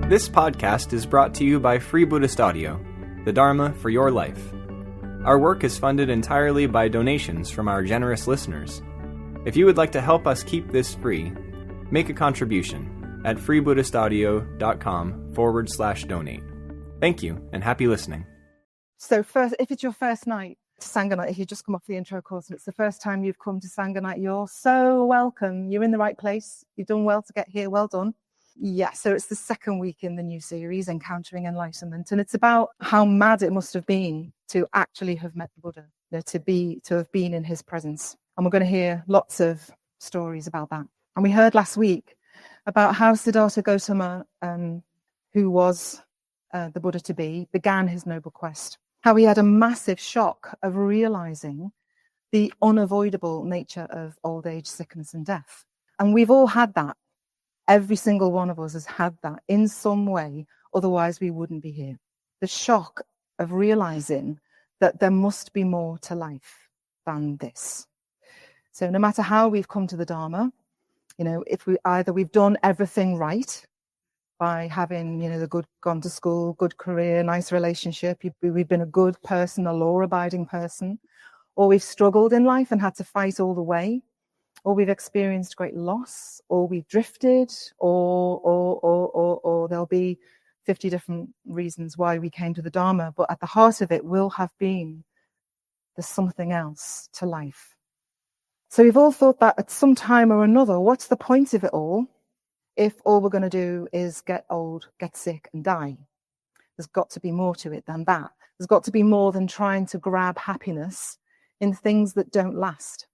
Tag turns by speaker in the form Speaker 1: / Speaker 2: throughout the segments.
Speaker 1: This podcast is brought to you by Free Buddhist Audio, the Dharma for your life. Our work is funded entirely by donations from our generous listeners. If you would like to help us keep this free, make a contribution at freebuddhistaudio.com/donate. Thank you, and happy listening.
Speaker 2: So first, if it's your first night to Sangha night, if you just come off the intro course and it's the first time you've come to Sangha night, you're so welcome. You're in the right place. You've done well to get here. Well done. Yeah, so it's the second week in the new series, Encountering Enlightenment, and it's about how mad it must have been to actually have met the Buddha, to have been in his presence. And we're going to hear lots of stories about that. And we heard last week about how Siddhartha Gautama, who was the Buddha to be, began his noble quest. How he had a massive shock of realizing the unavoidable nature of old age, sickness, and death. And we've all had that. Every single one of us has had that in some way, otherwise we wouldn't be here. The shock of realizing that there must be more to life than this. So no matter how we've come to the Dharma, if we've done everything right by having, gone to school, good career, nice relationship, we've been a good person, a law-abiding person, or we've struggled in life and had to fight all the way, or we've experienced great loss, or we've drifted, or there'll be 50 different reasons why we came to the Dharma, but at the heart of it will have been there's something else to life. So we've all thought that at some time or another, what's the point of it all if all we're going to do is get old, get sick and die? There's got to be more to it than that. There's got to be more than trying to grab happiness in things that don't last.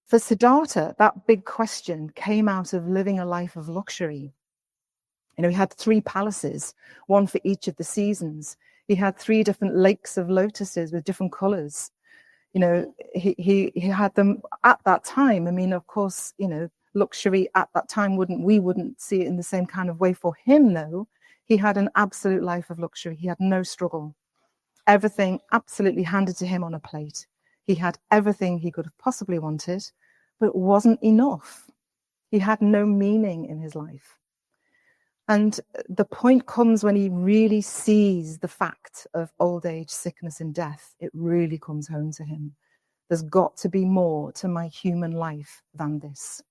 Speaker 2: For Siddhartha, that big question came out of living a life of luxury. He had 3 palaces, one for each of the seasons. He had 3 different lakes of lotuses with different colors. He had them at that time. Of course, luxury at that time we wouldn't see it in the same kind of way. For him, though, he had an absolute life of luxury. He had no struggle. Everything absolutely handed to him on a plate. He had everything he could have possibly wanted, but it wasn't enough. He had no meaning in his life. And the point comes when he really sees the fact of old age, sickness, and death. It really comes home to him. There's got to be more to my human life than this.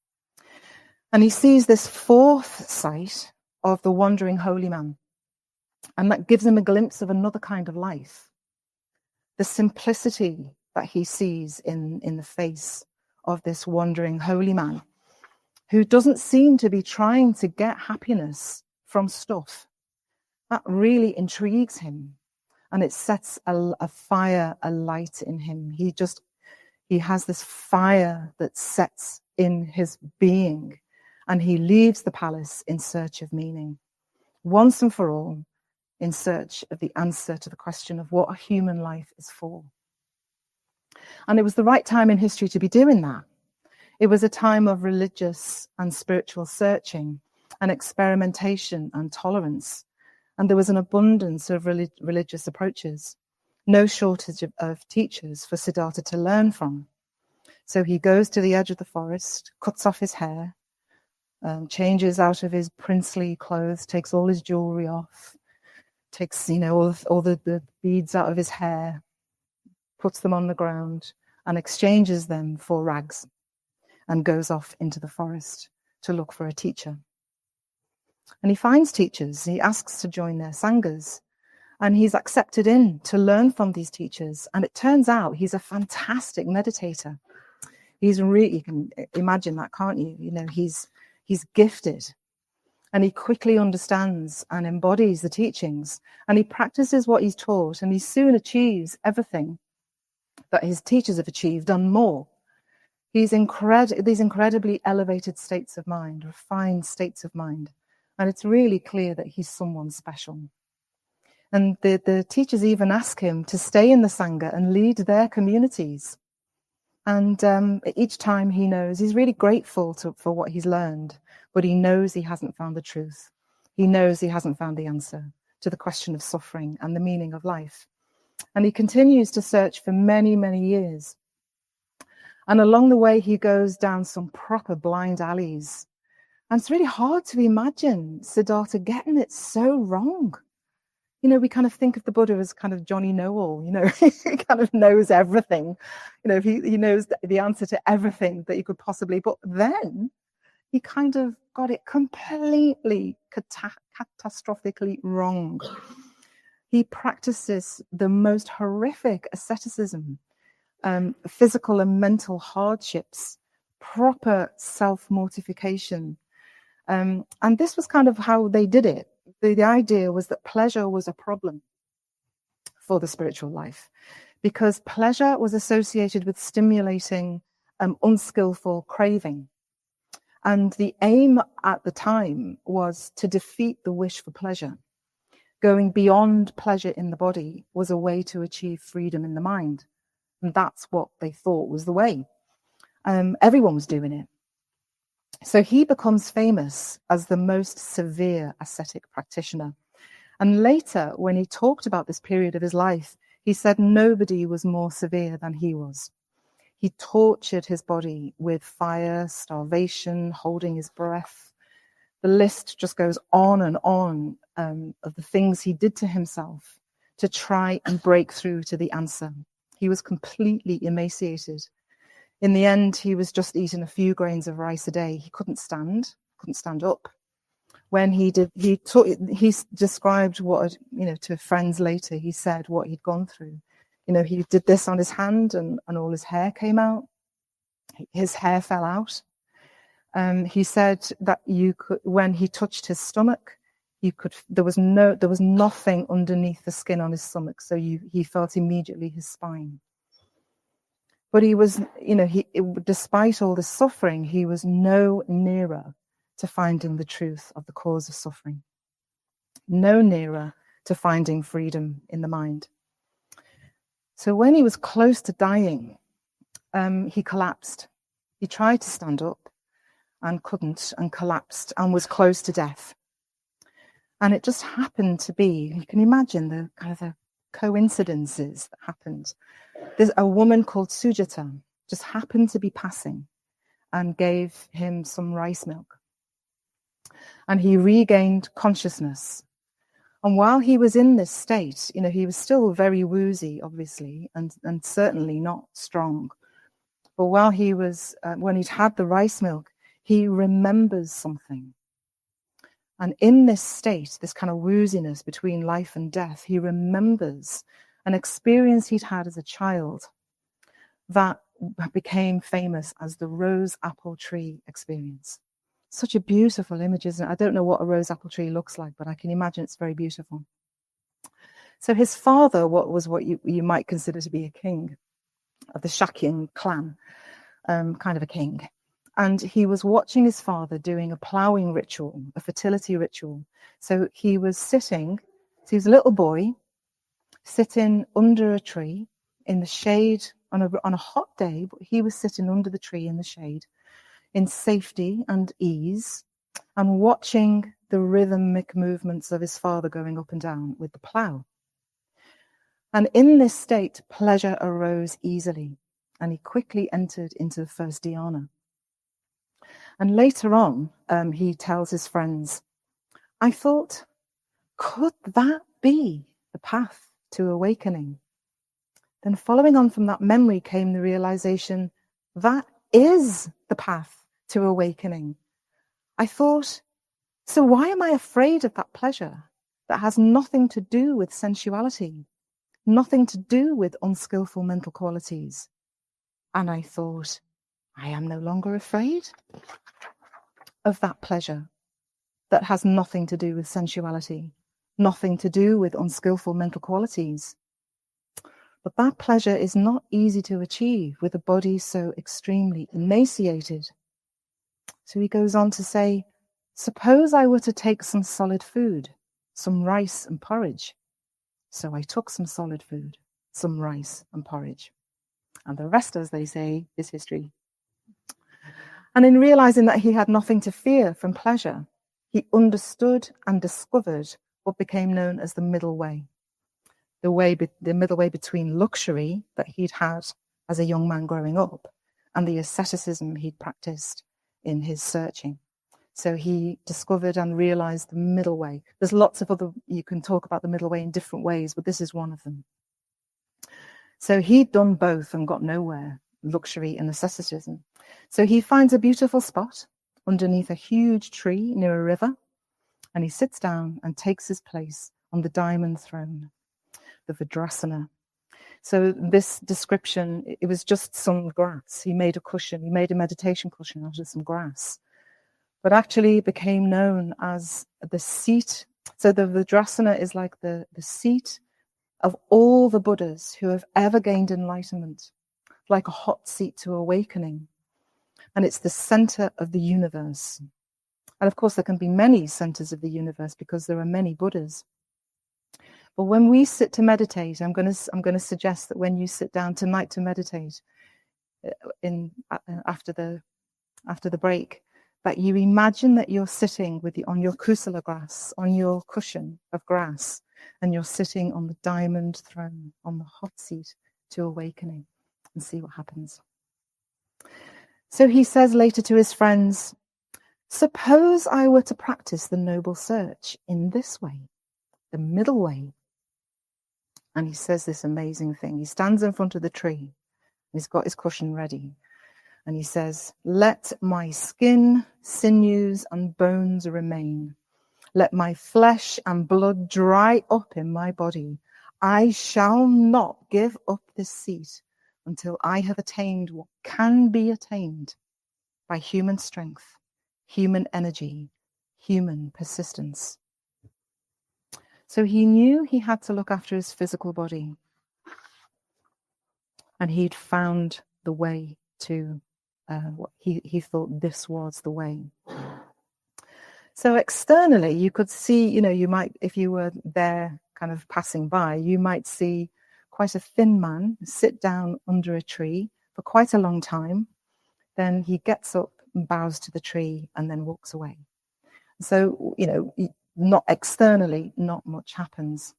Speaker 2: And he sees this 4th sight of the wandering holy man. And that gives him a glimpse of another kind of life. The simplicity that he sees in the face of this wandering holy man, who doesn't seem to be trying to get happiness from stuff. That really intrigues him, and it sets a fire, a light in him. He has this fire that sets in his being, and he leaves the palace in search of meaning, once and for all, in search of the answer to the question of what a human life is for. And it was the right time in history to be doing that. It was a time of religious and spiritual searching and experimentation and tolerance. And there was an abundance of religious approaches, no shortage of teachers for Siddhartha to learn from. So he goes to the edge of the forest, cuts off his hair, changes out of his princely clothes, takes all his jewelry off, takes all the beads out of his hair, puts them on the ground and exchanges them for rags, and goes off into the forest to look for a teacher. And he finds teachers. He asks to join their sanghas, and he's accepted in to learn from these teachers. And it turns out he's a fantastic meditator. You can imagine that, can't you? He's gifted, and he quickly understands and embodies the teachings, and he practices what he's taught, and he soon achieves everything that his teachers have achieved and more. These incredibly elevated states of mind, refined states of mind. And it's really clear that he's someone special. And the teachers even ask him to stay in the Sangha and lead their communities. And each time he knows, he's really grateful for what he's learned, but he knows he hasn't found the truth. He knows he hasn't found the answer to the question of suffering and the meaning of life. And he continues to search for many, many years. And along the way, he goes down some proper blind alleys And it's really hard to imagine Siddhartha getting it so wrong. You know, we kind of think of the Buddha as kind of Johnny Know-all, you know, he kind of knows everything. You know, he knows the answer to everything that you could possibly, but then he kind of got it completely catastrophically wrong. He practices the most horrific asceticism, physical and mental hardships, proper self-mortification. And this was kind of how they did it. The idea was that pleasure was a problem for the spiritual life because pleasure was associated with stimulating unskillful craving. And the aim at the time was to defeat the wish for pleasure. Going beyond pleasure in the body was a way to achieve freedom in the mind. And that's what they thought was the way. Everyone was doing it. So he becomes famous as the most severe ascetic practitioner. And later, when he talked about this period of his life, he said nobody was more severe than he was. He tortured his body with fire, starvation, holding his breath. The list just goes on and on of the things he did to himself to try and break through to the answer. He was completely emaciated. In the end, he was just eating a few grains of rice a day. He couldn't stand up. When he described what, to friends later, he said what he'd gone through. He did this on his hand and all his hair came out. His hair fell out. He said that when he touched his stomach, there was nothing underneath the skin on his stomach. So he felt immediately his spine. But he was, despite all the suffering, he was no nearer to finding the truth of the cause of suffering. No nearer to finding freedom in the mind. So when he was close to dying, he collapsed. He tried to stand up and couldn't, and collapsed and was close to death. And it just happened to be, you can imagine the kind of the coincidences that happened. There's a woman called Sanghagita just happened to be passing and gave him some rice milk. And he regained consciousness. And while he was in this state, he was still very woozy, obviously, and certainly not strong. But while he was, when he'd had the rice milk, he remembers something. And in this state, this kind of wooziness between life and death, he remembers an experience he'd had as a child that became famous as the rose apple tree experience. Such a beautiful image, isn't it? I don't know what a rose apple tree looks like, but I can imagine it's very beautiful. So his father, what you might consider to be a king of the Shakyan clan, kind of a king. And he was watching his father doing a ploughing ritual, a fertility ritual. So he was sitting, so he was a little boy, sitting under a tree in the shade on a hot day, but he was sitting under the tree in the shade in safety and ease and watching the rhythmic movements of his father going up and down with the plough. And in this state, pleasure arose easily, and he quickly entered into the first dhyana. And later on, he tells his friends, I thought, could that be the path to awakening? Then following on from that memory came the realization, that is the path to awakening. I thought, so why am I afraid of that pleasure that has nothing to do with sensuality, nothing to do with unskillful mental qualities? And I thought, I am no longer afraid of that pleasure that has nothing to do with sensuality, nothing to do with unskillful mental qualities. But that pleasure is not easy to achieve with a body so extremely emaciated. So he goes on to say, suppose I were to take some solid food, some rice and porridge. So I took some solid food, some rice and porridge. And the rest, as they say, is history. And in realizing that he had nothing to fear from pleasure, he understood and discovered what became known as the middle way. The middle way between luxury that he'd had as a young man growing up and the asceticism he'd practiced in his searching. So he discovered and realized the middle way. There's lots of other, you can talk about the middle way in different ways, but this is one of them. So he'd done both and got nowhere, luxury and asceticism. So he finds a beautiful spot underneath a huge tree near a river, and he sits down and takes his place on the diamond throne, the Vajrasana. So this description, it was just some grass. He made a cushion, he made a meditation cushion out of some grass, but actually became known as the seat. So the Vajrasana is like the seat of all the Buddhas who have ever gained enlightenment, like a hot seat to awakening. And it's the center of the universe. And of course, there can be many centers of the universe because there are many Buddhas. But when we sit to meditate, I'm going to suggest that when you sit down tonight to meditate, after the break, that you imagine that you're sitting on your kusala grass, on your cushion of grass, and you're sitting on the diamond throne, on the hot seat to awakening, and see what happens. So he says later to his friends, suppose I were to practice the noble search in this way, the middle way. And he says this amazing thing. He stands in front of the tree. He's got his cushion ready. And he says, let my skin, sinews, and bones remain. Let my flesh and blood dry up in my body. I shall not give up this seat until I have attained what can be attained by human strength, human energy, human persistence. So he knew he had to look after his physical body. And he'd found the way to what he thought this was the way. So externally, you could see, you might, if you were there kind of passing by, you might see quite a thin man sit down under a tree for quite a long time. Then he gets up and bows to the tree and then walks away. So, not externally, not much happens.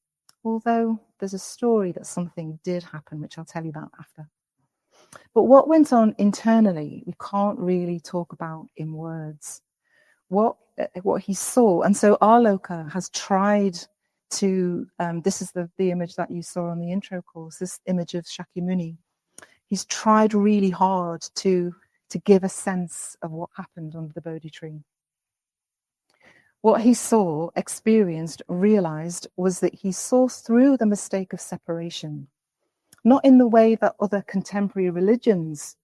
Speaker 2: Although there's a story that something did happen, which I'll tell you about after. But what went on internally, we can't really talk about in words. What he saw, and so Aloka has tried to, this is the image that you saw on the intro course, this image of Shakyamuni. He's tried really hard to give a sense of what happened under the Bodhi tree. What he saw, experienced, realized was that he saw through the mistake of separation, not in the way that other contemporary religions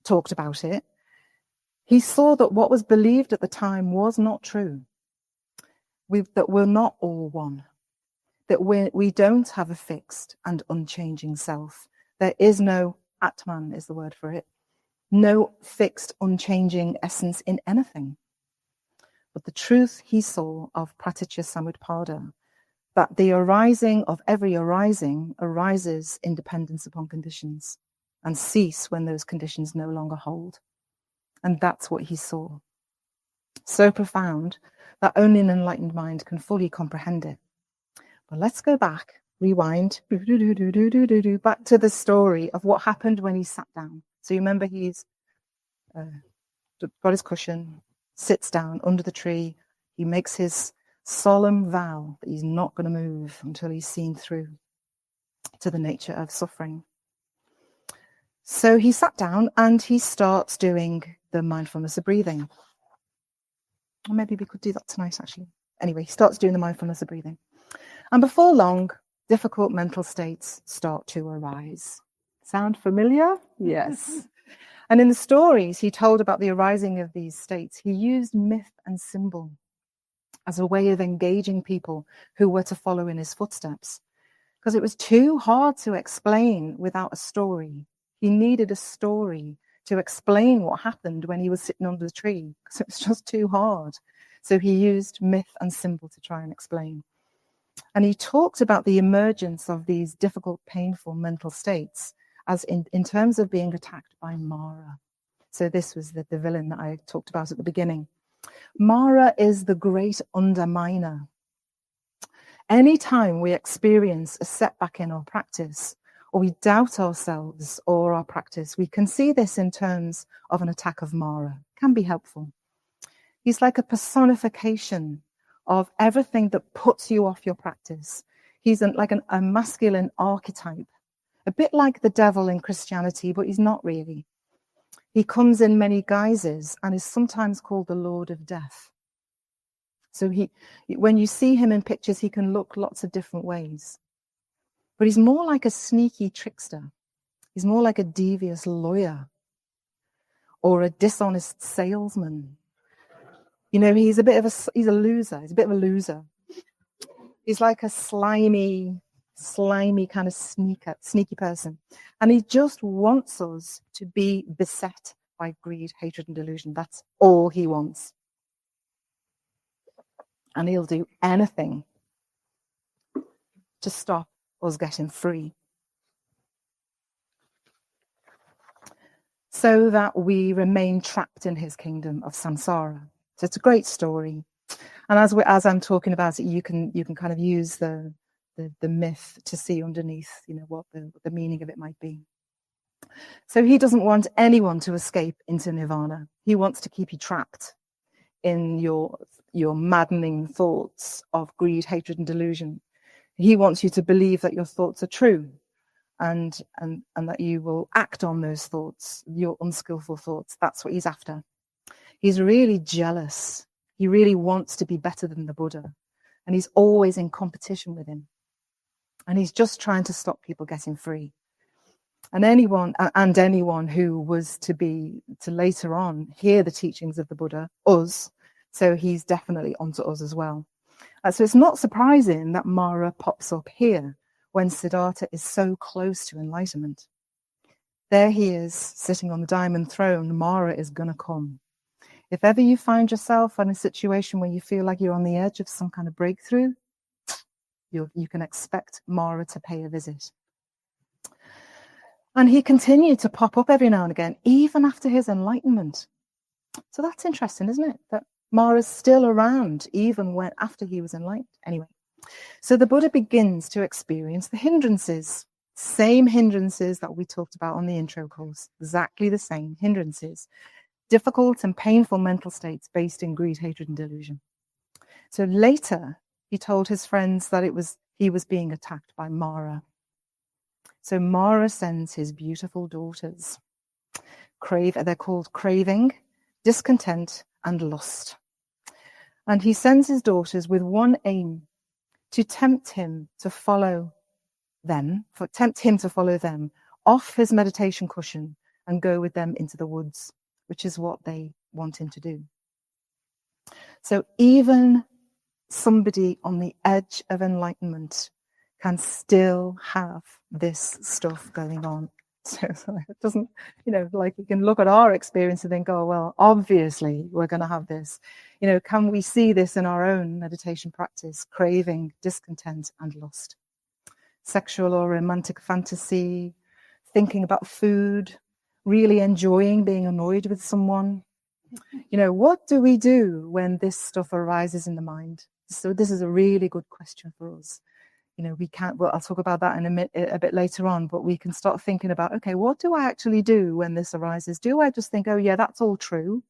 Speaker 2: talked about it. He saw that what was believed at the time was not true, that we're not all one, that we don't have a fixed and unchanging self. There is no Atman, is the word for it, no fixed, unchanging essence in anything. But the truth he saw of pratitya samutpada, that the arising of every arising arises in dependence upon conditions and cease when those conditions no longer hold. And that's what he saw. So profound that only an enlightened mind can fully comprehend it. But let's go back, rewind, back to the story of what happened when he sat down. So you remember he's got his cushion, sits down under the tree. He makes his solemn vow that he's not going to move until he's seen through to the nature of suffering. So he sat down and he starts doing the mindfulness of breathing. Or maybe we could do that tonight, actually. Anyway, he starts doing the mindfulness of breathing. And before long, difficult mental states start to arise. Sound familiar? Yes. And in the stories he told about the arising of these states, he used myth and symbol as a way of engaging people who were to follow in his footsteps, because it was too hard to explain without a story. He needed a story to explain what happened when he was sitting under the tree, because it was just too hard. So he used myth and symbol to try and explain. And he talked about the emergence of these difficult, painful mental states as in terms of being attacked by Māra. So this was the villain that I talked about at the beginning. Māra is the great underminer. Anytime we experience a setback in our practice, or we doubt ourselves or our practice, we can see this in terms of an attack of Māra. It can be helpful. He's like a personification of everything that puts you off your practice. He's a masculine archetype, a bit like the devil in Christianity, but he's not really. He comes in many guises and is sometimes called the Lord of Death. So when you see him in pictures, he can look lots of different ways. But he's more like a sneaky trickster. He's more like a devious lawyer or a dishonest salesman. You know, he's a loser. He's a bit of a loser. He's like a slimy kind of sneaky person. And he just wants us to be beset by greed, hatred, and delusion. That's all he wants. And he'll do anything to stop us getting free, so that we remain trapped in his kingdom of samsara. So it's a great story. And as I'm talking about it, you can kind of use the myth to see underneath, you know, what the meaning of it might be. So he doesn't want anyone to escape into nirvana. He wants to keep you trapped in your maddening thoughts of greed, hatred, and delusion. He wants you to believe that your thoughts are true, and that you will act on those thoughts, your unskillful thoughts. That's what he's after. He's really jealous. He really wants to be better than the Buddha, and he's always in competition with him. And he's just trying to stop people getting free. And anyone who was to later on hear the teachings of the Buddha, us, so he's definitely onto us as well. So it's not surprising that Māra pops up here when Siddhartha is so close to enlightenment. There he is, sitting on the diamond throne. Māra is going to come. If ever you find yourself in a situation where you feel like you're on the edge of some kind of breakthrough, you can expect Māra to pay a visit. And he continued to pop up every now and again, even after his enlightenment. So that's interesting, isn't it? That Māra's still around, even after he was enlightened. Anyway, so the Buddha begins to experience the hindrances, same hindrances that we talked about on the intro course, exactly the same hindrances, difficult and painful mental states based in greed, hatred, and delusion. So later, he told his friends that he was being attacked by Māra. So Māra sends his beautiful daughters. They're called craving, discontent, and lust. And he sends his daughters with one aim, to tempt him to follow them off his meditation cushion and go with them into the woods, which is what they want him to do. So even somebody on the edge of enlightenment can still have this stuff going on. So it doesn't, like we can look at our experience and think, oh, well, obviously we're going to have this. Can we see this in our own meditation practice? Craving, discontent, and lust. Sexual or romantic fantasy, thinking about food, really enjoying being annoyed with someone. What do we do when this stuff arises in the mind? So this is a really good question for us. We can't, well, I'll talk about that in a bit later on, but we can start thinking about, okay, what do I actually do when this arises? Do I just think, oh yeah, that's all true?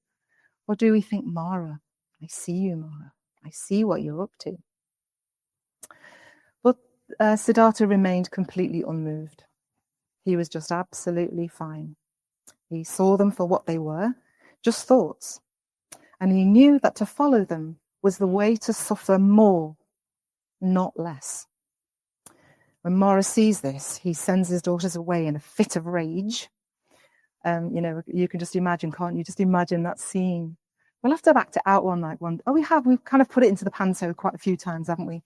Speaker 2: Or do we think, Māra, I see you, Māra. I see what you're up to. But Siddhartha remained completely unmoved. He was just absolutely fine. He saw them for what they were, just thoughts. And he knew that to follow them was the way to suffer more, not less. When Māra sees this, he sends his daughters away in a fit of rage. You can just imagine, can't you? Just imagine that scene. We'll have to act it out one. Oh, we've kind of put it into the panto quite a few times, haven't we?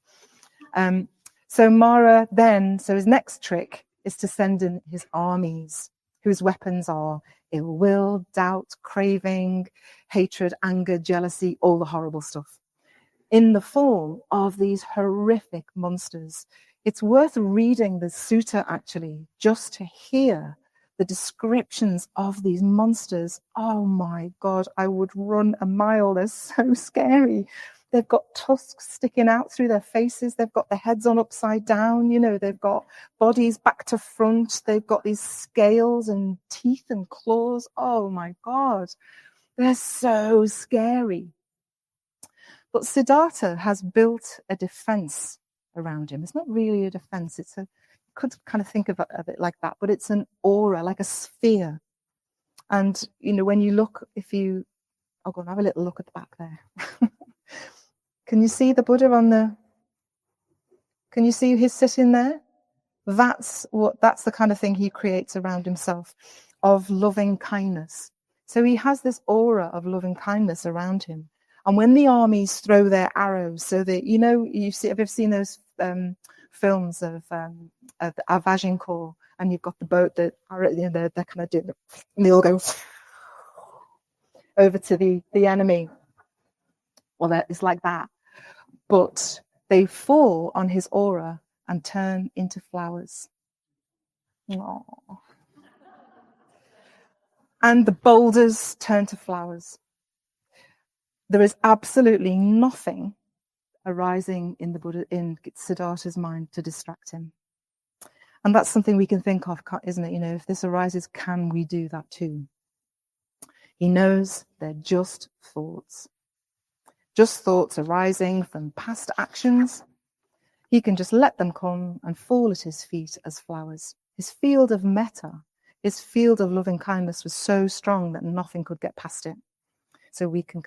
Speaker 2: So Māra then, his next trick is to send in his armies, whose weapons are ill will, doubt, craving, hatred, anger, jealousy, all the horrible stuff, in the form of these horrific monsters. It's worth reading the sutta, actually, just to hear the descriptions of these monsters. Oh my God, I would run a mile. They're so scary. They've got tusks sticking out through their faces. They've got their heads on upside down. They've got bodies back to front. They've got these scales and teeth and claws. Oh my God, they're so scary. But Siddhartha has built a defense around him. It's not really a defense. You could kind of think of it like that, but it's an aura, like a sphere. And, when you look, I'll go and have a little look at the back there. Can you see the Buddha can you see he's sitting there? That's the kind of thing he creates around himself, of loving kindness. So he has this aura of loving kindness around him. And when the armies throw their arrows, so that, have you ever seen those films of Agincourt, and you've got the boat that they're kind of doing it, and they all go over to the enemy. Well, it's like that. But they fall on his aura and turn into flowers. Aww. And the boulders turn to flowers. There is absolutely nothing arising in Siddhartha's mind to distract him. And that's something we can think of, isn't it? If this arises, can we do that too? He knows they're just thoughts. Just thoughts arising from past actions. He can just let them come and fall at his feet as flowers. His field of metta, his field of loving kindness was so strong that nothing could get past it. So we can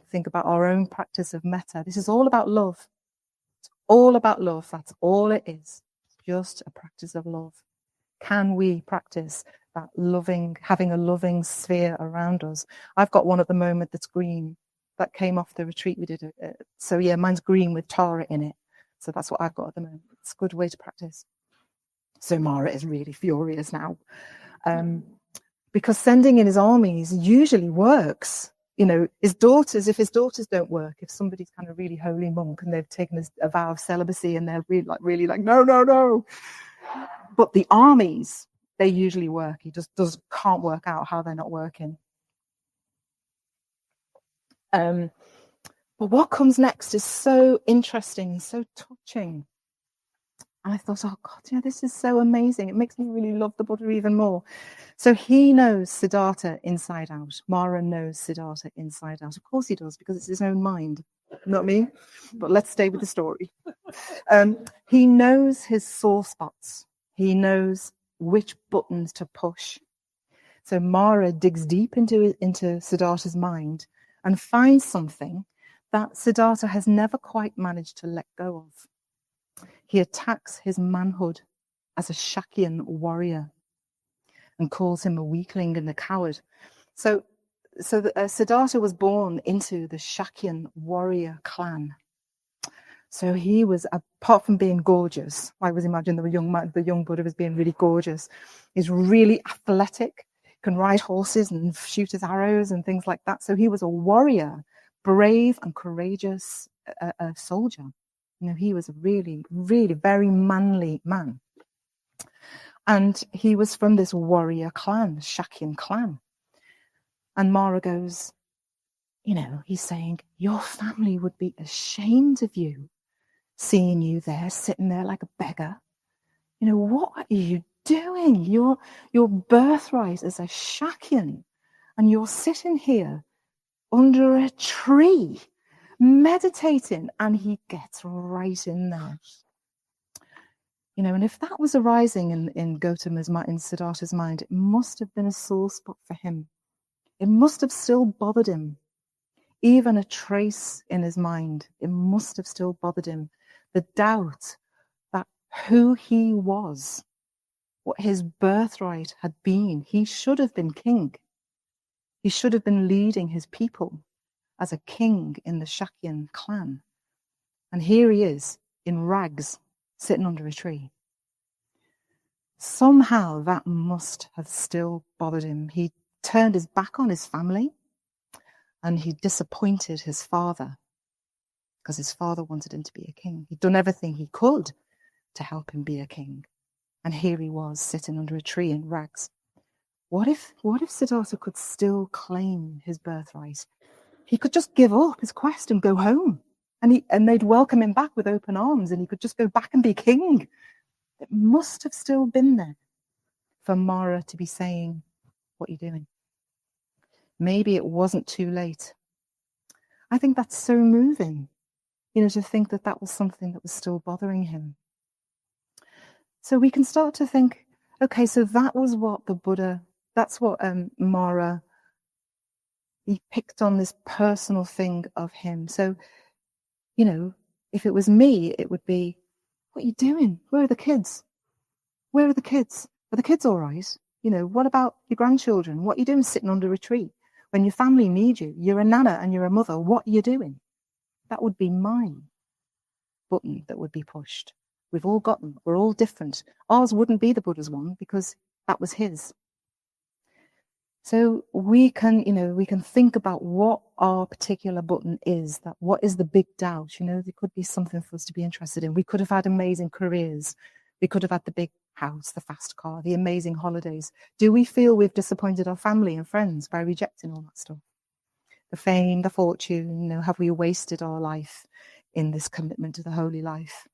Speaker 2: think about our own practice of metta. This is all about love. It's all about love. That's all it is. It's just a practice of love. Can we practice that loving, having a loving sphere around us? I've got one at the moment that's green. That came off the retreat we did. So yeah, mine's green with Tara in it. So that's what I've got at the moment. It's a good way to practice. So Māra is really furious now. Because sending in his armies usually works. His daughters, if his daughters don't work, if somebody's kind of really holy monk and they've taken a vow of celibacy and they're really like, no. But the armies, they usually work. He just can't work out how they're not working. But what comes next is so interesting, so touching. And I thought, oh God, this is so amazing. It makes me really love the Buddha even more. So he knows Siddhartha inside out. Māra knows Siddhartha inside out. Of course he does, because it's his own mind, not me. But let's stay with the story. He knows his sore spots. He knows which buttons to push. So Māra digs deep into Siddhartha's mind and finds something that Siddhartha has never quite managed to let go of. He attacks his manhood as a Shakyan warrior and calls him a weakling and a coward. So Siddhartha was born into the Shakyan warrior clan. So he was, apart from being gorgeous, I always imagine the young Buddha as being really gorgeous. He's really athletic, can ride horses and shoot his arrows and things like that. So he was a warrior, brave and courageous soldier. He was a really, really very manly man. And he was from this warrior clan, Shakyan clan. And Māra goes, he's saying, your family would be ashamed of you, seeing you there, sitting there like a beggar. What are you doing? Your birthright is a Shakyan, and you're sitting here under a tree, meditating. And he gets right in there. And if that was arising in Gautama's mind, in Siddhartha's mind, it must have been a sore spot for him. It must have still bothered him. Even a trace in his mind, it must have still bothered him. The doubt that who he was, what his birthright had been. He should have been king. He should have been leading his people as a king in the Shakyan clan. And here he is in rags, sitting under a tree. Somehow that must have still bothered him. He turned his back on his family and he disappointed his father because his father wanted him to be a king. He'd done everything he could to help him be a king. And here he was sitting under a tree in rags. What if Siddhartha could still claim his birthright? He could just give up his quest and go home. And they'd welcome him back with open arms and he could just go back and be king. It must have still been there for Māra to be saying, what are you doing? Maybe it wasn't too late. I think that's so moving, to think that that was something that was still bothering him. So we can start to think, okay, so that was what the Buddha, that's what Māra, he picked on this personal thing of him. So, if it was me, it would be, what are you doing? Where are the kids? Where are the kids? Are the kids all right? What about your grandchildren? What are you doing sitting under a tree? When your family need you, you're a nana and you're a mother, what are you doing? That would be my button that would be pushed. We've all got them. We're all different. Ours wouldn't be the Buddha's one because that was his. So we can think about what our particular button is, that what is the big doubt? There could be something for us to be interested in. We could have had amazing careers. We could have had the big house, the fast car, the amazing holidays. Do we feel we've disappointed our family and friends by rejecting all that stuff? The fame, the fortune, have we wasted our life in this commitment to the holy life?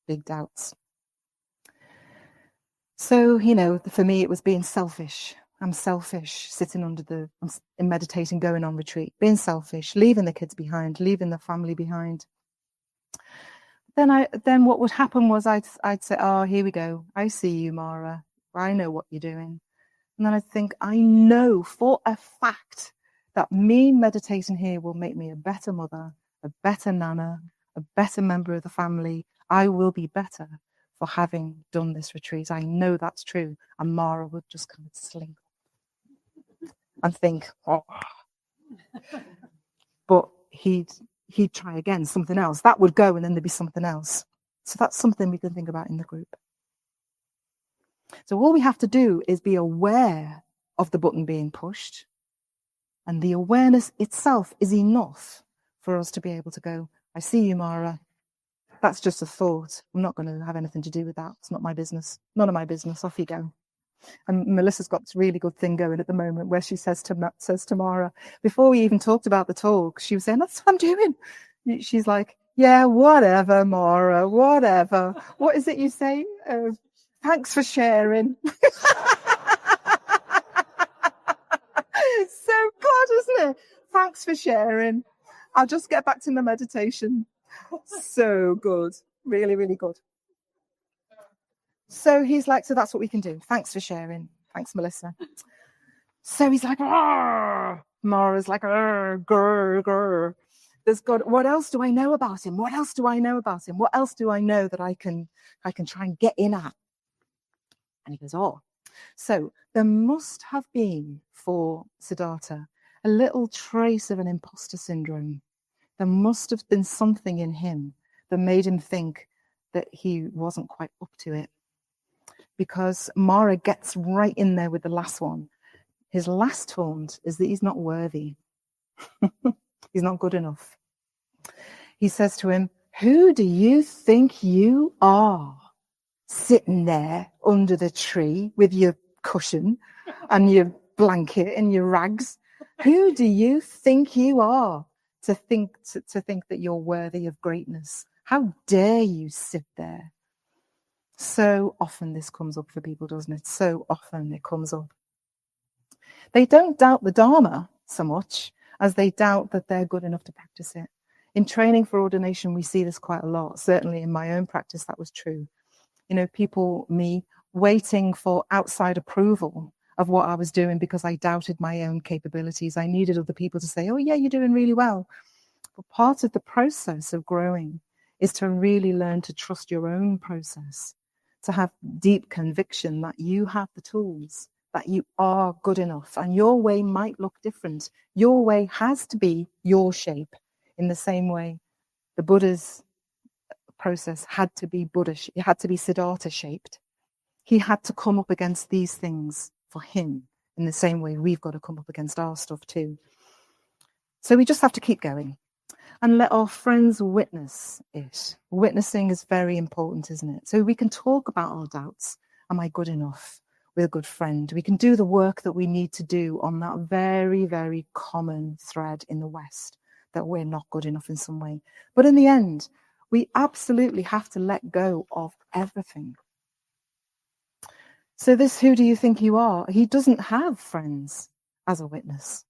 Speaker 2: Big doubts. So, for me, it was being selfish. I'm selfish, sitting in meditating, going on retreat, being selfish, leaving the kids behind, leaving the family behind. Then what would happen was I'd say, oh, here we go. I see you, Māra. I know what you're doing. And then I'd think, I know for a fact that me meditating here will make me a better mother, a better nana, a better member of the family. I will be better for having done this retreat. I know that's true. And Māra would just kind of slink and think, oh. But he'd try again, something else. That would go and then there'd be something else. So that's something we can think about in the group. So all we have to do is be aware of the button being pushed. And the awareness itself is enough for us to be able to go, I see you, Māra. That's just a thought. I'm not going to have anything to do with that. It's not my business. None of my business. Off you go. And Melissa's got this really good thing going at the moment where she says to Māra, before we even talked about the talk, she was saying, that's what I'm doing. She's like, yeah, whatever, Māra, whatever. What is it you say? Thanks for sharing. It's so good, isn't it? Thanks for sharing. I'll just get back to my meditation. So good. Really, really good. So he's like, so that's what we can do. Thanks for sharing. Thanks, Melissa. So he's like, Arr! Māra's like, grr, grr. There's God. What else do I know about him? What else do I know about him? What else do I know that I can try and get in at? And he goes, oh. So there must have been for Siddhartha a little trace of an imposter syndrome. There must have been something in him that made him think that he wasn't quite up to it. Because Māra gets right in there with the last one. His last taunt is that he's not worthy. He's not good enough. He says to him, who do you think you are? Sitting there under the tree with your cushion and your blanket and your rags. Who do you think you are to think that you're worthy of greatness? How dare you sit there? So often this comes up for people, doesn't it? So often it comes up. They don't doubt the Dharma so much as they doubt that they're good enough to practice it. In training for ordination, we see this quite a lot. Certainly in my own practice, that was true. People, me, waiting for outside approval of what I was doing because I doubted my own capabilities. I needed other people to say, oh, yeah, you're doing really well. But part of the process of growing is to really learn to trust your own process, to have deep conviction that you have the tools, that you are good enough, and your way might look different. Your way has to be your shape in the same way the Buddha's process had to be Buddhish. It had to be Siddhartha shaped. He had to come up against these things for him in the same way we've got to come up against our stuff too. So we just have to keep going and let our friends witness it. Witnessing is very important, isn't it? So we can talk about our doubts. Am I good enough? With a good friend. We can do the work that we need to do on that very, very common thread in the West, that we're not good enough in some way. But in the end, we absolutely have to let go of everything. So this, who do you think you are? He doesn't have friends as a witness.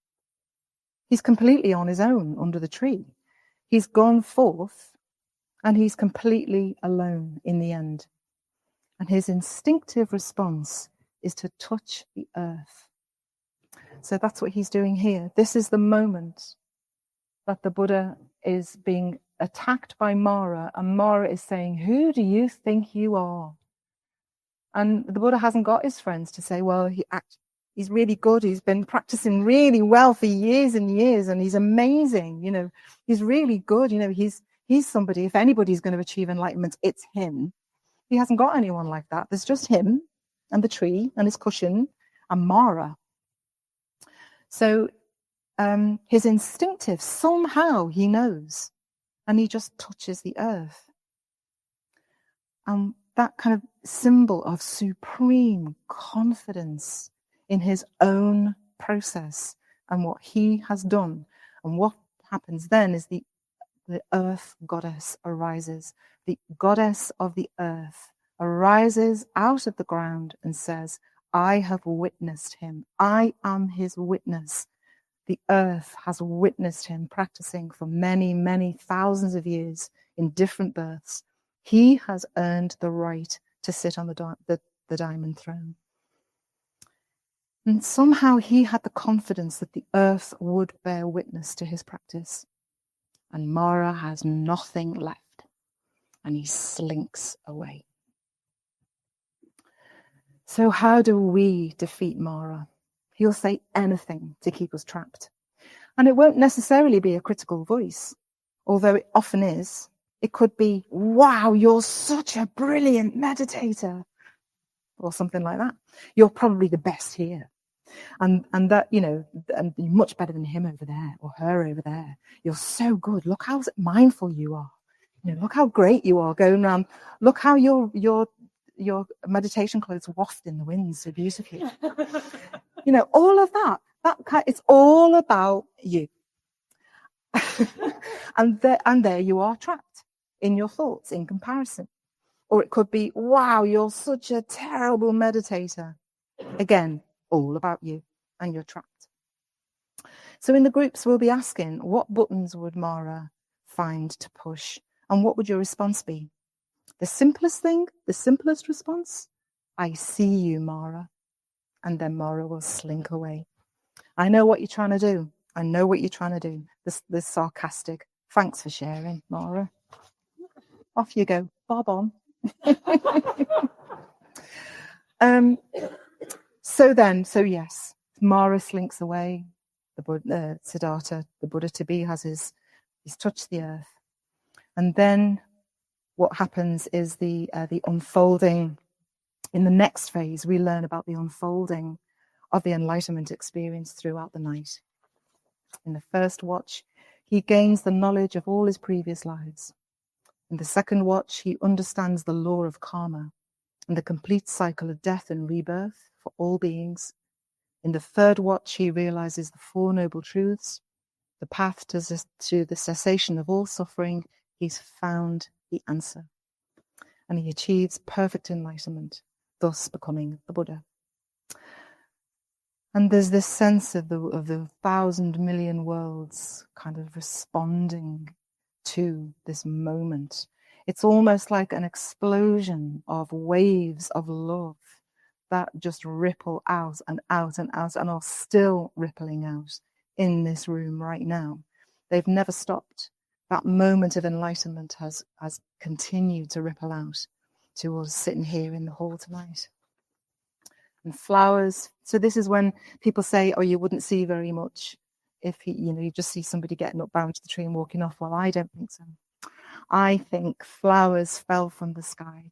Speaker 2: He's completely on his own under the tree. He's gone forth and he's completely alone in the end. And his instinctive response is to touch the earth. So that's what he's doing here. This is the moment that the Buddha is being attacked by Māra, and Māra is saying, "Who do you think you are?" And the Buddha hasn't got his friends to say, well, he's really good. He's been practicing really well for years and years, and he's amazing. You know, he's really good. You know, he's somebody, if anybody's going to achieve enlightenment, it's him. He hasn't got anyone like that. There's just him and the tree and his cushion and Māra. So his instinctive, somehow he knows, and he just touches the earth. And that kind of symbol of supreme confidence in his own process and what he has done. And what happens then is the earth goddess arises. The goddess of the earth arises out of the ground and says, "I have witnessed him. I am his witness." The earth has witnessed him practicing for many, many thousands of years in different births. He has earned the right to sit on the diamond throne. And somehow he had the confidence that the earth would bear witness to his practice. And Māra has nothing left, and he slinks away. So how do we defeat Māra? He'll say anything to keep us trapped. And it won't necessarily be a critical voice, although it often is. It could be, "Wow, you're such a brilliant meditator," or something like that. "You're probably the best here. And that, you know, and you're much better than him over there or her over there. You're so good. Look how mindful you are. You know, look how great you are going around. Look how your meditation clothes waft in the wind so beautifully." You know, all of that. It's all about you. and there you are trapped in your thoughts in comparison. Or it could be, "Wow, you're such a terrible meditator." Again, all about you, and you're trapped. So in the groups, we'll be asking, what buttons would Māra find to push? And what would your response be? The simplest thing, the simplest response, "I see you, Māra." And then Māra will slink away. "I know what you're trying to do. I know what you're trying to do." This sarcastic, "Thanks for sharing, Māra." Off you go. Bob on. So yes, Māra slinks away. Siddhartha, the Buddha to be, he's touched the earth. And then what happens is the unfolding. In the next phase, we learn about the unfolding of the enlightenment experience throughout the night. In the first watch, he gains the knowledge of all his previous lives. In the second watch, he understands the law of karma and the complete cycle of death and rebirth for all beings. In the third watch, he realizes the Four Noble Truths, the path to the cessation of all suffering. He's found the answer. And he achieves perfect enlightenment, thus becoming the Buddha. And there's this sense of the 1,000 million worlds kind of responding to this moment. It's almost like an explosion of waves of love that just ripple out and out and out and are still rippling out in this room right now. They've never stopped. That moment of enlightenment has continued to ripple out to us sitting here in the hall tonight. And flowers. So this is when people say, "Oh, you wouldn't see very much if you just see somebody getting up, bound to the tree and walking off." Well, I don't think so. I think flowers fell from the sky.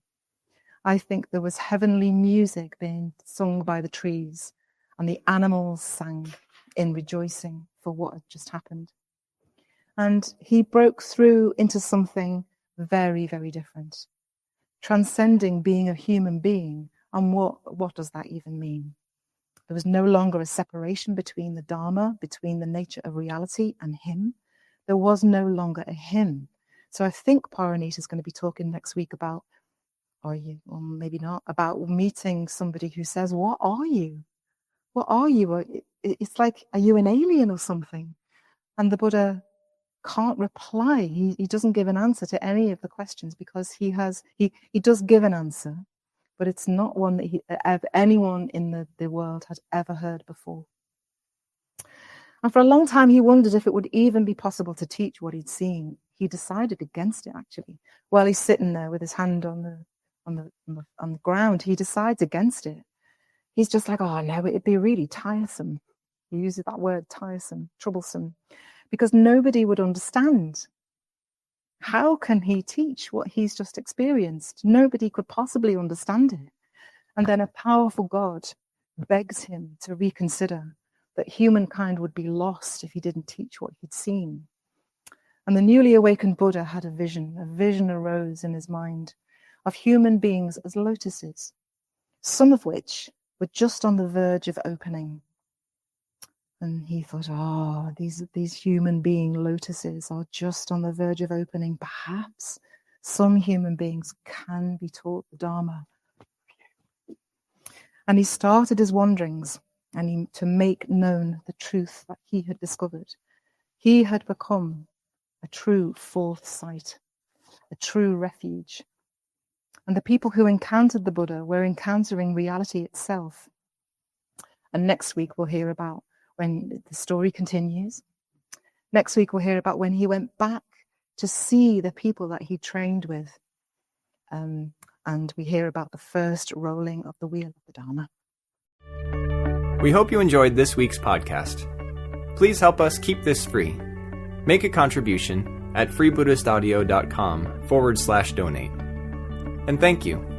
Speaker 2: I think there was heavenly music being sung by the trees, and the animals sang in rejoicing for what had just happened. And he broke through into something very, very different, transcending being a human being. And what does that even mean? There was no longer a separation between the Dharma, between the nature of reality and him. There was no longer a him. So I think Paranita is going to be talking next week about, or maybe not, about meeting somebody who says, "What are you? What are you?" It's like, "Are you an alien or something?" And the Buddha can't reply. He doesn't give an answer to any of the questions, because he does give an answer, but it's not one that anyone in the world had ever heard before. And for a long time, he wondered if it would even be possible to teach what he'd seen. He decided against it, actually. While he's sitting there with his hand on the ground, he decides against it. He's just like, oh no, it'd be really tiresome. He uses that word, tiresome, troublesome, because nobody would understand. How can he teach what he's just experienced? Nobody could possibly understand it. And then a powerful God begs him to reconsider that humankind would be lost if he didn't teach what he'd seen. And the newly awakened Buddha had a vision. A vision arose in his mind of human beings as lotuses, some of which were just on the verge of opening. And he thought, these human being lotuses are just on the verge of opening. Perhaps some human beings can be taught the Dharma. And he started his wanderings to make known the truth that he had discovered. He had become a true fourth sight, a true refuge. And the people who encountered the Buddha were encountering reality itself. And next week we'll hear about, when the story continues, next week we'll hear about when he went back to see the people that he trained with. And we hear about the first rolling of the wheel of the Dharma.
Speaker 1: We hope you enjoyed this week's podcast. Please help us keep this free. Make a contribution at freebuddhistaudio.com/donate. And thank you.